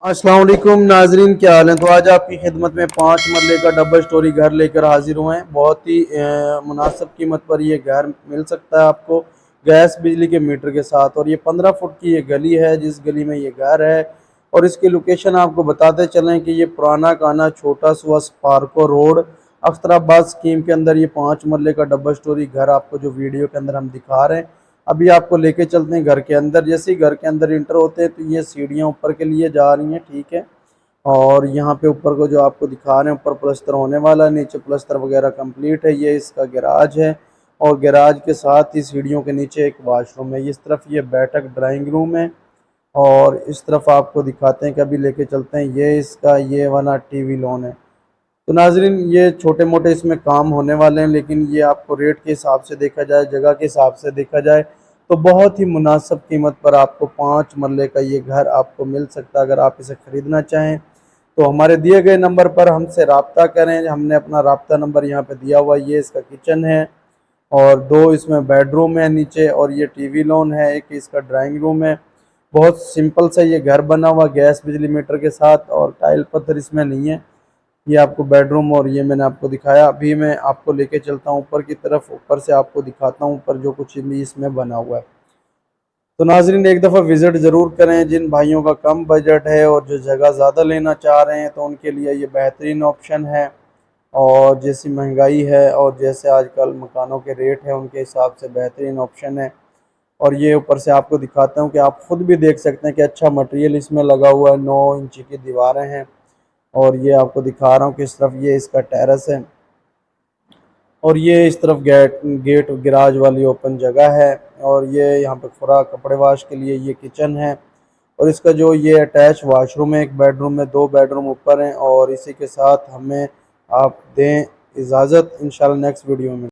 अस्सलाम वालेकुम नाजरीन, क्या हाल है। तो आज आपकी खिदमत में 5 मरले का डबल स्टोरी घर लेकर हाजिर हुए हैं। बहुत ही मुनासिब कीमत पर ये घर मिल सकता है आपको, गैस बिजली के मीटर के साथ। और ये 15 फुट की ये गली है जिस गली में ये घर है। और इसकी लोकेशन आपको बताते चलें कि ये पुराना काना छोटा सुआ स्पार्को रोड अख्तराबाद स्कीम के अंदर ये 5 मरले का डबल स्टोरी घर आपको जो वीडियो के अंदर हम दिखा रहे हैं। अभी आपको लेके चलते हैं घर के अंदर। जैसे ही घर के अंदर इंटर होते हैं तो ये सीढ़ियाँ ऊपर के लिए जा रही हैं, ठीक है। और यहाँ पे ऊपर को जो आपको दिखा रहे हैं ऊपर प्लस्तर होने वाला है, नीचे प्लस्तर वगैरह कंप्लीट है। ये इसका गैराज है और गैराज के साथ ही सीढ़ियों के नीचे एक वाशरूम है। इस तरफ ये बैठक ड्राइंग रूम है और इस तरफ आपको दिखाते हैं कि अभी लेके चलते हैं। ये इसका ये वाला टीवी लॉन है। तो नाजरीन ये छोटे मोटे इसमें काम होने वाले हैं, लेकिन ये आपको रेट के हिसाब से देखा जाए, जगह के हिसाब से देखा जाए तो बहुत ही मुनासिब कीमत पर आपको 5 मरले का ये घर आपको मिल सकता है। अगर आप इसे ख़रीदना चाहें तो हमारे दिए गए नंबर पर हमसे रब्ता करें। हमने अपना रब्ता नंबर यहाँ पे दिया हुआ। ये इसका किचन है और 2 इसमें बेडरूम है नीचे, और ये टीवी लॉन है, एक इसका ड्राइंग रूम है। बहुत सिंपल सा ये घर बना हुआ गैस बिजली मीटर के साथ, और टाइल पत्थर इसमें नहीं है। ये आपको बेडरूम और ये मैंने आपको दिखाया। अभी मैं आपको लेके चलता हूँ ऊपर की तरफ, ऊपर से आपको दिखाता हूँ ऊपर जो कुछ भी इसमें बना हुआ है। तो नाजरीन एक दफ़ा विज़िट ज़रूर करें। जिन भाइयों का कम बजट है और जो जगह ज़्यादा लेना चाह रहे हैं तो उनके लिए ये बेहतरीन ऑप्शन है। और जैसी महंगाई है और जैसे आजकल मकानों के रेट हैं उनके हिसाब से बेहतरीन ऑप्शन है। और ये ऊपर से आपको दिखाता हूँ कि आप ख़ुद भी देख सकते हैं कि अच्छा मटेरियल इसमें लगा हुआ है। 9 इंची की दीवारें हैं। और ये आपको दिखा रहा हूँ कि इस तरफ ये इसका टेरेस है और ये इस तरफ गेट गैराज वाली ओपन जगह है। और ये यहाँ पे खुरा कपड़े वाश के लिए ये किचन है। और इसका जो ये अटैच वाशरूम है, एक बेडरूम में, 2 बेडरूम ऊपर हैं। और इसी के साथ हमें आप दें इजाज़त, इंशाल्लाह नेक्स्ट वीडियो में।